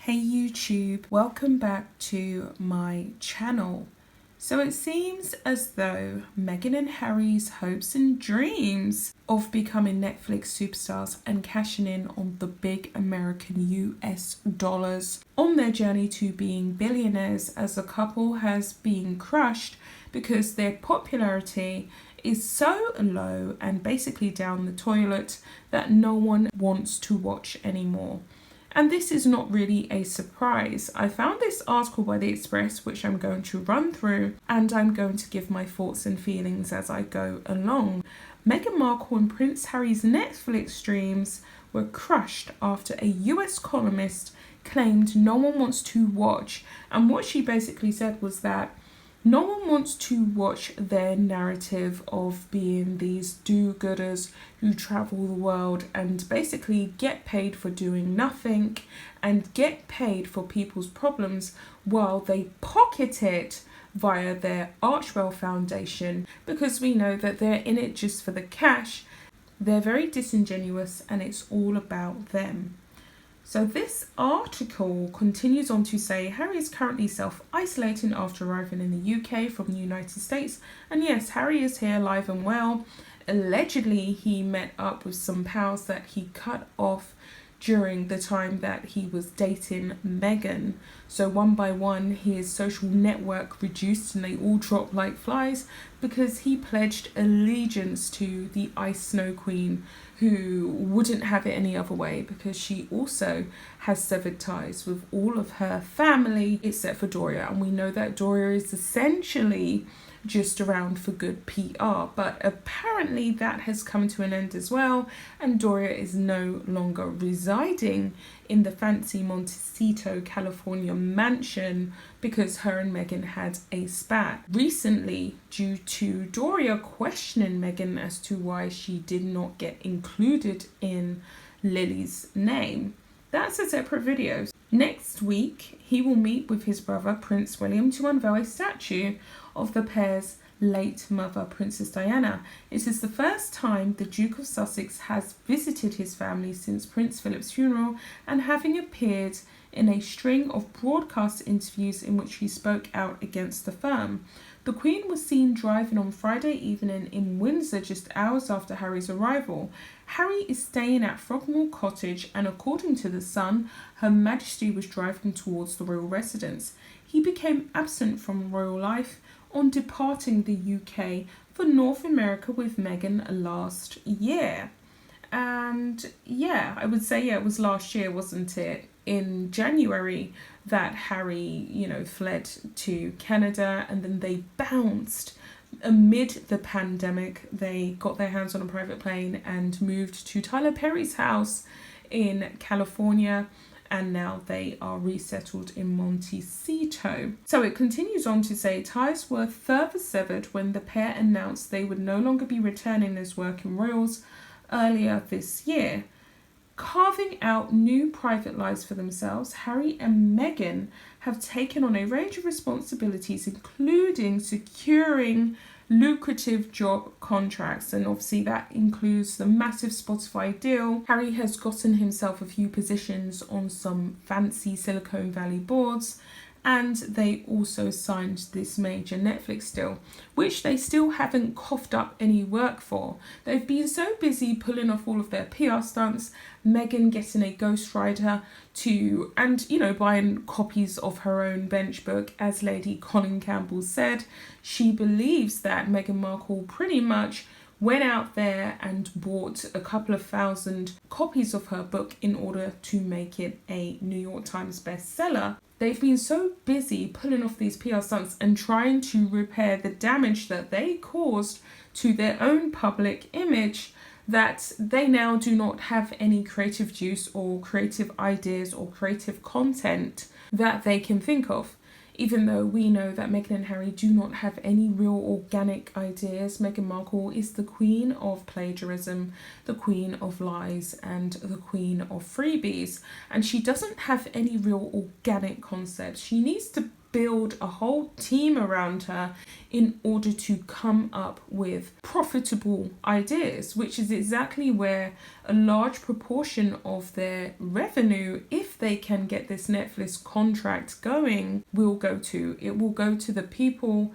Hey YouTube, welcome back to my channel. So it seems as though Meghan and Harry's hopes and dreams of becoming Netflix superstars and cashing in on the big American US dollars on their journey to being billionaires as a couple has been crushed because their popularity is so low and basically down the toilet that no one wants to watch anymore. And this is not really a surprise. I found this article by The Express, which I'm going to run through, and I'm going to give my thoughts and feelings as I go along. Meghan Markle and Prince Harry's Netflix streams were crushed after a US columnist claimed no one wants to watch. And what she basically said was that no one wants to watch their narrative of being these do-gooders who travel the world and basically get paid for doing nothing and get paid for people's problems while they pocket it via their Archwell Foundation, because we know that they're in it just for the cash. They're very disingenuous and it's all about them. So this article continues on to say Harry is currently self-isolating after arriving in the UK from the United States. And yes, Harry is here alive and well. Allegedly, he met up with some pals that he cut off during the time that he was dating Meghan. So one by one, his social network reduced and they all dropped like flies because he pledged allegiance to the Ice Snow Queen, who wouldn't have it any other way because she also has severed ties with all of her family except for Doria. And we know that Doria is essentially just around for good PR, but apparently that has come to an end as well, and Doria is no longer residing in the fancy Montecito, California mansion because her and Meghan had a spat recently due to Doria questioning Meghan as to why she did not get included in Lily's name. That's a separate video. Next week, he will meet with his brother, Prince William, to unveil a statue of the pair's late mother, Princess Diana. It is the first time the Duke of Sussex has visited his family since Prince Philip's funeral, and having appeared in a string of broadcast interviews in which he spoke out against the firm. The Queen was seen driving on Friday evening in Windsor just hours after Harry's arrival. Harry is staying at Frogmore Cottage, and according to The Sun, Her Majesty was driving towards the royal residence. He became absent from royal life on departing the UK for North America with Meghan last year. And yeah, I would say, it was last year, wasn't it? In January that Harry, fled to Canada, and then they bounced amid the pandemic. They got their hands on a private plane and moved to Tyler Perry's house in California, and now they are resettled in Montecito. So it continues on to say ties were further severed when the pair announced they would no longer be returning as working royals earlier this year. Carving out new private lives for themselves, Harry and Meghan have taken on a range of responsibilities, including securing lucrative job contracts, and obviously that includes the massive Spotify deal. Harry has gotten himself a few positions on some fancy Silicon Valley boards, and they also signed this major Netflix deal, which they still haven't coughed up any work for. They've been so busy pulling off all of their PR stunts, Meghan getting a ghostwriter to, and buying copies of her own bench book. As Lady Colin Campbell said, she believes that Meghan Markle pretty much went out there and bought a couple of thousand copies of her book in order to make it a New York Times bestseller. They've been so busy pulling off these PR stunts and trying to repair the damage that they caused to their own public image that they now do not have any creative juice or creative ideas or creative content that they can think of. Even though we know that Meghan and Harry do not have any real organic ideas. Meghan Markle is the queen of plagiarism, the queen of lies, and the queen of freebies. And she doesn't have any real organic concepts. She needs to build a whole team around her in order to come up with profitable ideas, which is exactly where a large proportion of their revenue, if they can get this Netflix contract going, will go to. It will go to the people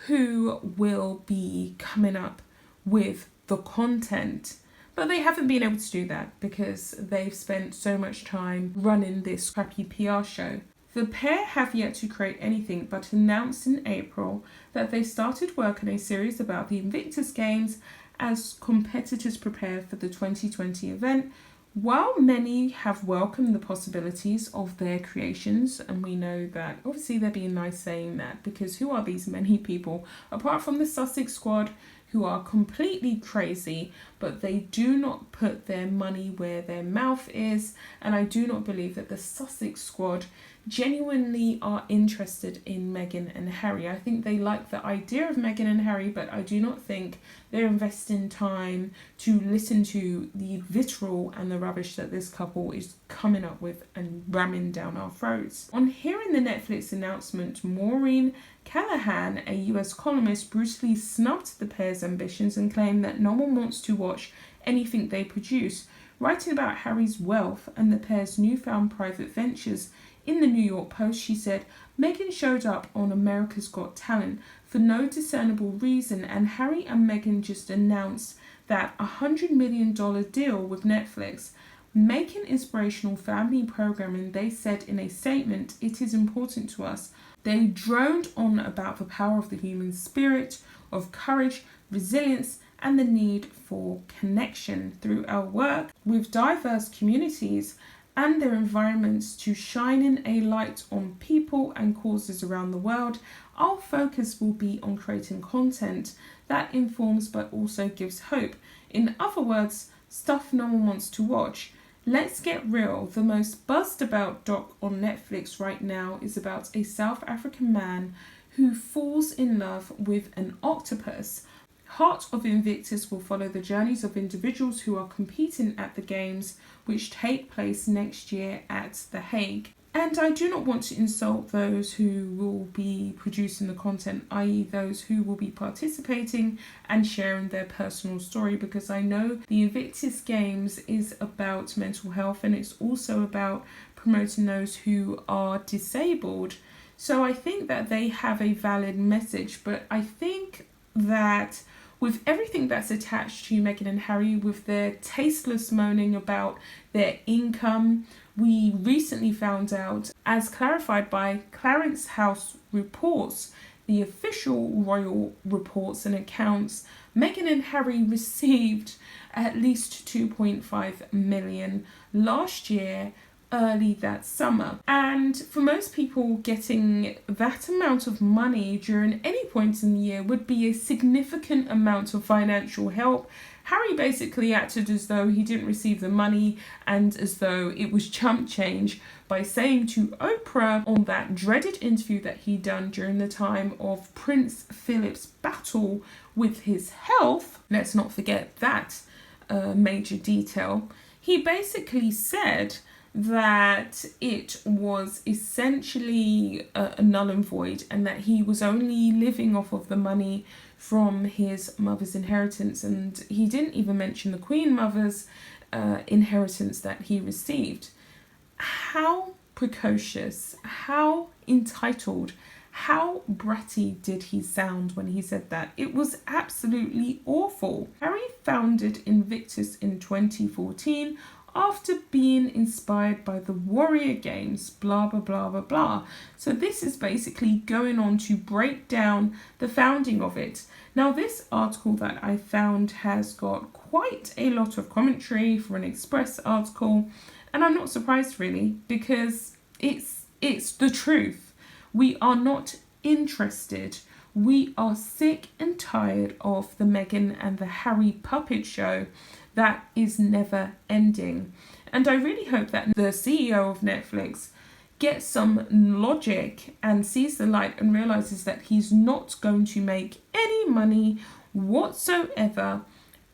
who will be coming up with the content. But they haven't been able to do that because they've spent so much time running this crappy PR show. The pair have yet to create anything but announced in April that they started work on a series about the Invictus Games as competitors prepare for the 2020 event. While many have welcomed the possibilities of their creations, and we know that obviously they're being nice saying that, because who are these many people apart from the Sussex squad who are completely crazy, but they do not put their money where their mouth is, and I do not believe that the Sussex squad genuinely are interested in Meghan and Harry. I think they like the idea of Meghan and Harry, but I do not think they're investing time to listen to the vitriol and the rubbish that this couple is coming up with and ramming down our throats. On hearing the Netflix announcement, Maureen Callahan, a US columnist, brutally snubbed the pair's ambitions and claimed that no one wants to watch anything they produce. Writing about Harry's wealth and the pair's newfound private ventures in the New York Post, she said, Meghan showed up on America's Got Talent for no discernible reason, and Harry and Meghan just announced that $100 million deal with Netflix. Making inspirational family programming, they said in a statement, it is important to us. They droned on about the power of the human spirit, of courage, resilience, and the need for connection through our work with diverse communities and their environments to shining a light on people and causes around the world. Our focus will be on creating content that informs but also gives hope. In other words, stuff no one wants to watch. Let's get real. The most buzzed about doc on Netflix right now is about a South African man who falls in love with an octopus. Heart of Invictus will follow the journeys of individuals who are competing at the games, which take place next year at The Hague. And I do not want to insult those who will be producing the content, i.e. those who will be participating and sharing their personal story, because I know the Invictus Games is about mental health and it's also about promoting those who are disabled. So I think that they have a valid message, but I think that with everything that's attached to Meghan and Harry, with their tasteless moaning about their income, we recently found out, as clarified by Clarence House Reports, the official royal reports and accounts, Meghan and Harry received at least 2.5 million last year, early that summer. And for most people, getting that amount of money during any point in the year would be a significant amount of financial help. Harry basically acted as though he didn't receive the money and as though it was chump change by saying to Oprah on that dreaded interview that he'd done during the time of Prince Philip's battle with his health, let's not forget that major detail, he basically said that it was essentially a null and void and that he was only living off of the money from his mother's inheritance, and he didn't even mention the Queen Mother's inheritance that he received. How precocious, how entitled, how bratty did he sound when he said that? It was absolutely awful. Harry founded Invictus in 2014 after being inspired by the Warrior Games, blah, blah, blah, blah, blah. So this is basically going on to break down the founding of it. Now, this article that I found has got quite a lot of commentary for an Express article, and I'm not surprised really, because it's the truth. We are not interested. We are sick and tired of the Meghan and the Harry puppet show that is never ending. And I really hope that the CEO of Netflix gets some logic and sees the light and realizes that he's not going to make any money whatsoever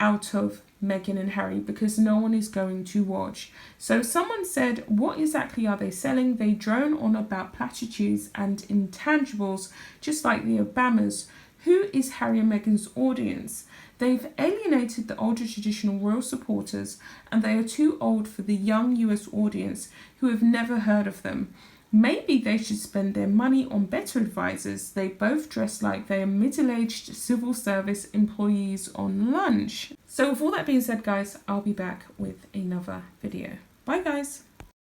out of Meghan and Harry because no one is going to watch. So someone said, what exactly are they selling? They drone on about platitudes and intangibles, just like the Obamas. Who is Harry and Meghan's audience? They've alienated the older traditional royal supporters, and they are too old for the young US audience who have never heard of them. Maybe they should spend their money on better advisors. They both dress like they are middle-aged civil service employees on lunch. So with all that being said, guys, I'll be back with another video. Bye, guys.